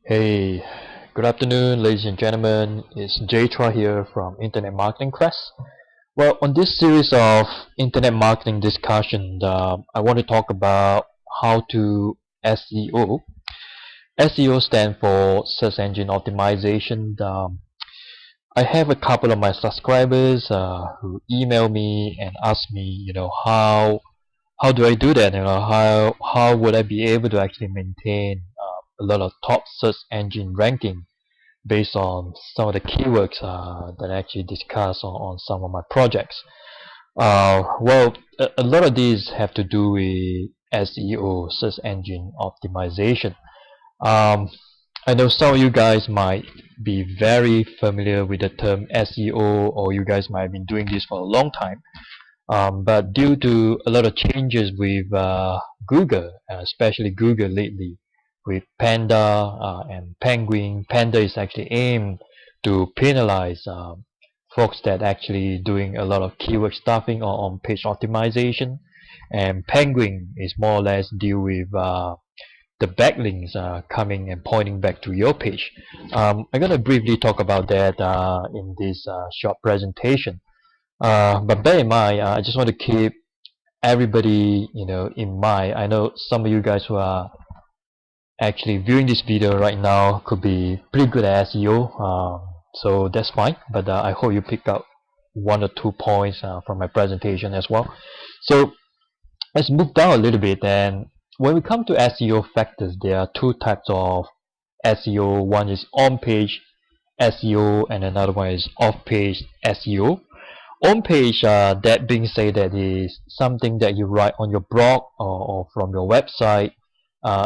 Hey, good afternoon, ladies and gentlemen. It's Jatra here from Internet Marketing Class. Well, on this series of internet marketing discussion, I want to talk about how to SEO. SEO stands for Search Engine Optimization. I have a couple of my subscribers who email me and ask me, how do I do that? How would I be able to actually maintain a lot of top search engine ranking based on some of the keywords that I actually discuss on some of my projects. A lot of these have to do with SEO, search engine optimization. Um, I know some of you guys might be very familiar with the term SEO, or you guys might have been doing this for a long time. But due to a lot of changes with Google, especially Google lately, with Panda and Penguin, Panda is actually aimed to penalize folks that actually doing a lot of keyword stuffing or on page optimization, and Penguin is more or less deal with the backlinks coming and pointing back to your page. I'm gonna briefly talk about that in this short presentation. But bear in mind, I just want to keep everybody, in mind. I know some of you guys who are actually viewing this video right now could be pretty good at SEO, so that's fine. But I hope you pick up 1 or 2 points from my presentation as well. So let's move down a little bit. And when we come to SEO factors, there are two types of SEO. One is on-page SEO, and another one is off-page SEO. On page, that being said, that is something that you write on your blog or from your website.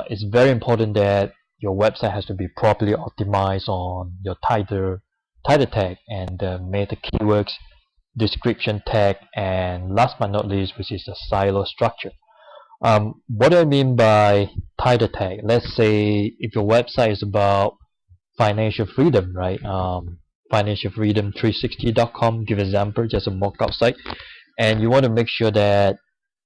It's very important that your website has to be properly optimized on your title tag and the meta keywords, description tag, and last but not least, which is the silo structure. What do I mean by title tag? Let's say if your website is about financial freedom, right? Financialfreedom360.com, give example, just a mock-up site, and you want to make sure that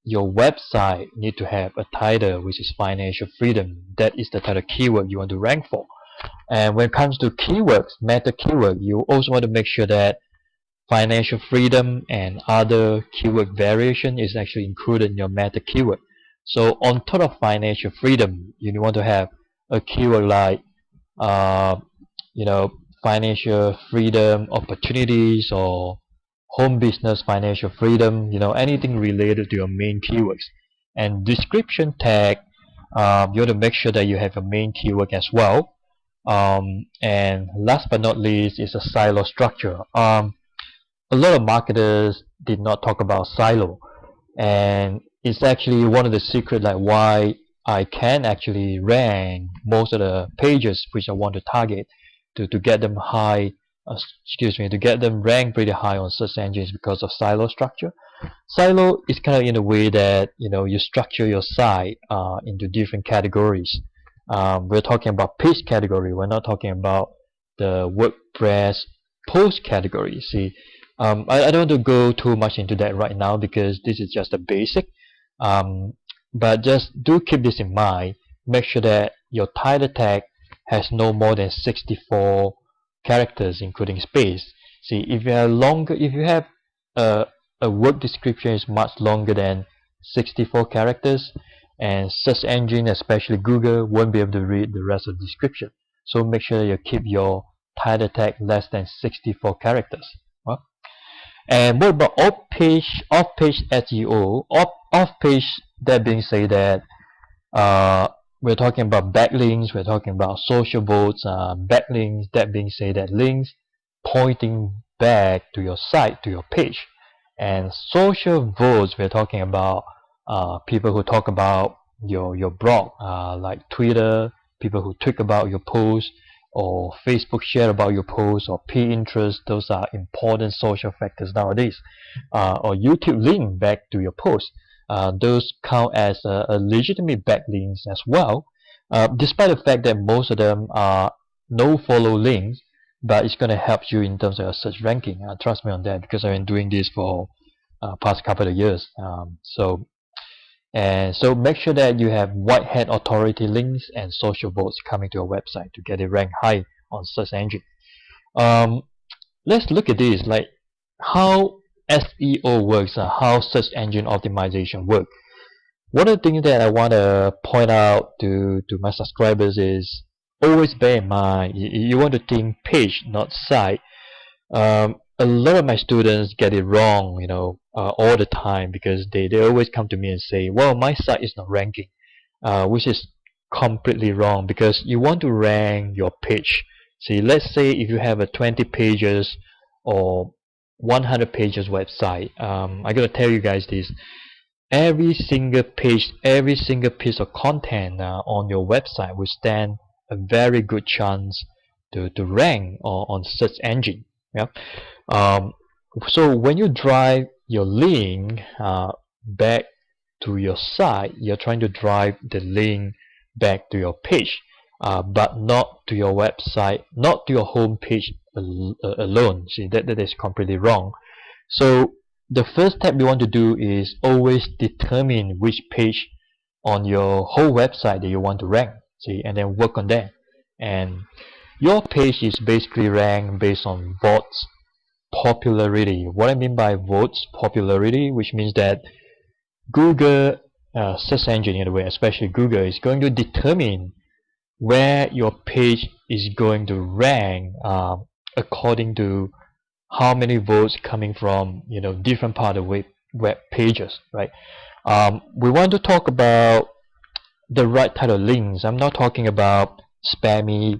your website need to have a title which is financial freedom. That is the title keyword you want to rank for. And when it comes to keywords, meta keyword, you also want to make sure that financial freedom and other keyword variation is actually included in your meta keyword. So on top of financial freedom, you want to have a keyword like uh, financial freedom opportunities, or home business financial freedom, anything related to your main keywords. And description tag, you want to make sure that you have a main keyword as well. And last but not least is a silo structure. A lot of marketers did not talk about silo, and it's actually one of the secrets like why I can actually rank most of the pages which I want to target to get them high, to get them ranked pretty high on search engines, because of silo structure. Silo is kind of in a way that you structure your site into different categories. We're talking about page category. We're not talking about the WordPress post category. See, I don't want to go too much into that right now because this is just a basic. But just do keep this in mind. Make sure that your title tag has no more than 64 characters, including space. See, if you have a word description is much longer than 64 characters, and search engine, especially Google, won't be able to read the rest of the description. So make sure that you keep your title tag less than 64 characters. Well, and what about off-page SEO? Off-page, that being said, that we're talking about backlinks, we're talking about social votes, backlinks, that being said, that links pointing back to your site, to your page. And social votes, we're talking about people who talk about your blog, like Twitter, people who tweet about your post, or Facebook share about your post, or Pinterest. Those are important social factors nowadays. Or YouTube link back to your post. Those count as a legitimate backlinks as well, despite the fact that most of them are no follow links, but it's going to help you in terms of your search ranking. Trust me on that, because I've been doing this for past couple of years. So And so make sure that you have white hat authority links and social votes coming to your website to get it ranked high on search engine. Um, let's look at this, like how SEO works, how search engine optimization works. One of the things that I want to point out to my subscribers is always bear in mind you want to think page, not site. A lot of my students get it wrong, all the time, because they always come to me and say, well, my site is not ranking, which is completely wrong, because you want to rank your page. See, let's say if you have a 20 pages or 100 pages website, I gotta tell you guys this: every single page, every single piece of content on your website will stand a very good chance to rank on search engine. Yeah. Um, so when you drive your link back to your site, you're trying to drive the link back to your page, but not to your website, not to your home page alone. See, that is completely wrong. So the first step you want to do is always determine which page on your whole website that you want to rank. See, and then work on that. And your page is basically ranked based on votes popularity. What I mean by votes popularity, which means that Google search engine, in a way, especially Google, is going to determine where your page is going to rank according to how many votes coming from different part of web pages, right? We want to talk about the right type of links. I'm not talking about spammy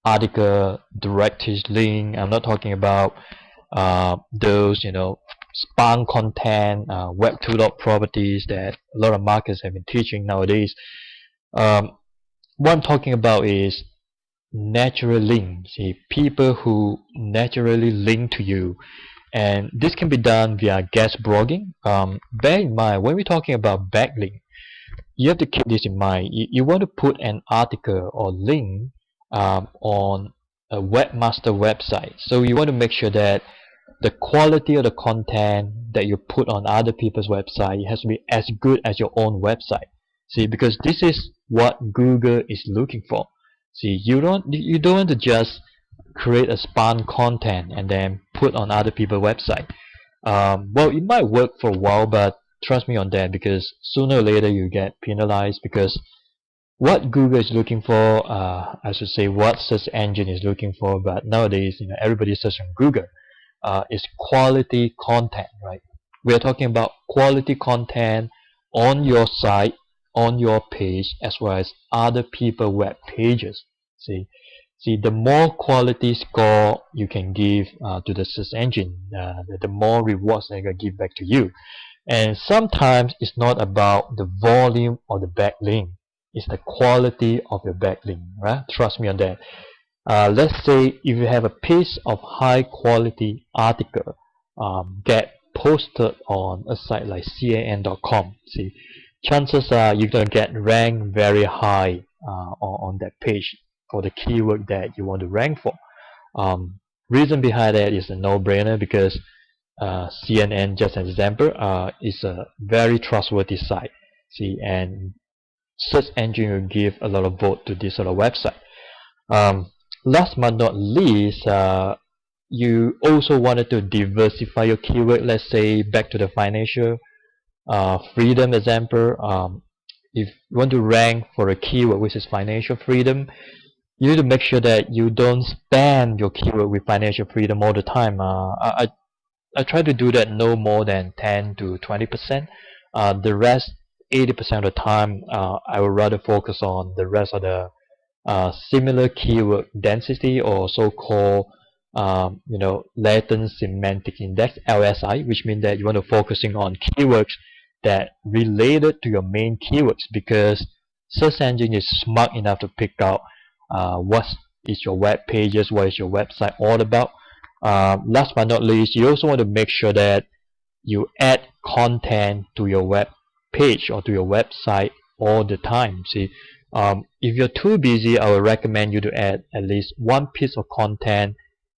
article directories link. I'm not talking about those spam content, web 2.0 properties that a lot of marketers have been teaching nowadays. What I'm talking about is natural links. See, people who naturally link to you, and this can be done via guest blogging. Bear in mind, when we're talking about backlink, you have to keep this in mind. You want to put an article or link on a webmaster website, so you want to make sure that the quality of the content that you put on other people's website has to be as good as your own website. See, because this is what Google is looking for. See, you don't want to just create a spam content and then put on other people's website. Well, it might work for a while, but trust me on that, because sooner or later you get penalized. Because what Google is looking for, I should say what search engine is looking for, but nowadays everybody searches on Google, is quality content, right? We are talking about quality content on your site, on your page, as well as other people web pages. See, the more quality score you can give to the search engine, the more rewards they're going to give back to you. And sometimes it's not about the volume of the backlink, it's the quality of your backlink, right? Trust me on that. Let's say if you have a piece of high quality article get posted on a site like can.com, see, chances are you're going to get ranked very high on that page for the keyword that you want to rank for. Reason behind that is a no-brainer, because CNN, just an example, is a very trustworthy site. See, and search engine will give a lot of vote to this sort of website. Last but not least, you also wanted to diversify your keyword. Let's say back to the financial freedom example. If you want to rank for a keyword which is financial freedom, you need to make sure that you don't spam your keyword with financial freedom all the time. I try to do that no more than 10 to 20%. The rest, 80% of the time, I would rather focus on the rest of the similar keyword density, or so-called latent semantic index, LSI, which means that you want to focusing on keywords that related to your main keywords, because search engine is smart enough to pick out what is your web pages, what is your website all about. Last but not least, you also want to make sure that you add content to your web page or to your website all the time. See, if you're too busy, I would recommend you to add at least one piece of content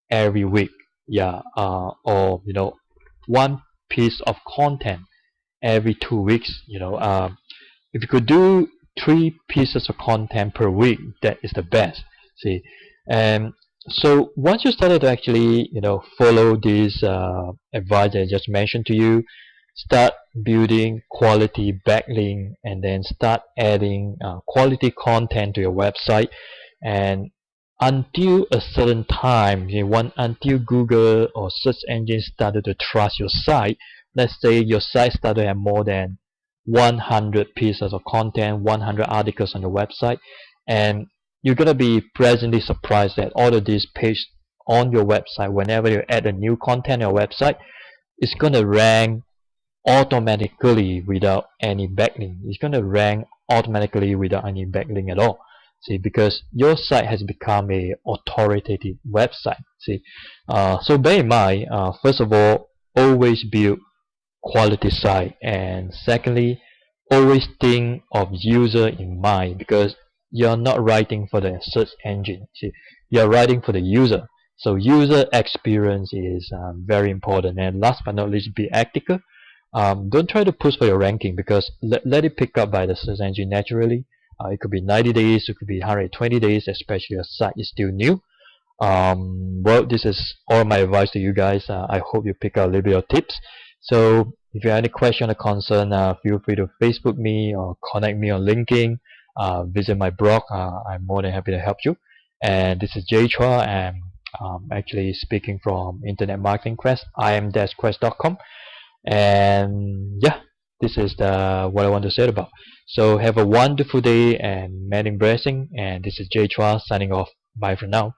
every week. Yeah, or one piece of content every 2 weeks. if you could do 3 pieces of content per week, that is the best. See, and so once you started to actually follow this advice that I just mentioned to you, start building quality backlink, and then start adding quality content to your website. And until a certain time, until Google or search engine started to trust your site, let's say your site started to have more than 100 pieces of content, 100 articles on the website, and you're gonna be pleasantly surprised that all of these pages on your website, whenever you add a new content on your website, it's gonna rank automatically without any backlink. It's gonna rank automatically without any backlink at all. See, because your site has become a authoritative website. See, so bear in mind, first of all, always build quality site, and secondly, always think of user in mind, because you're not writing for the search engine. See, you're writing for the user. So user experience is very important. And last but not least, be ethical. Don't try to push for your ranking, because let it pick up by the search engine naturally. It could be 90 days, it could be 120 days, especially your site is still new. Well, this is all my advice to you guys. I hope you pick up a little bit of tips. So if you have any question or concern, feel free to Facebook me or connect me on LinkedIn. Visit my blog. I'm more than happy to help you. And this is Jay Chua, and actually speaking from Internet Marketing Quest, im-quest.com. And yeah, this is what I want to say about. So have a wonderful day and many blessings. And this is Jay Chua signing off. Bye for now.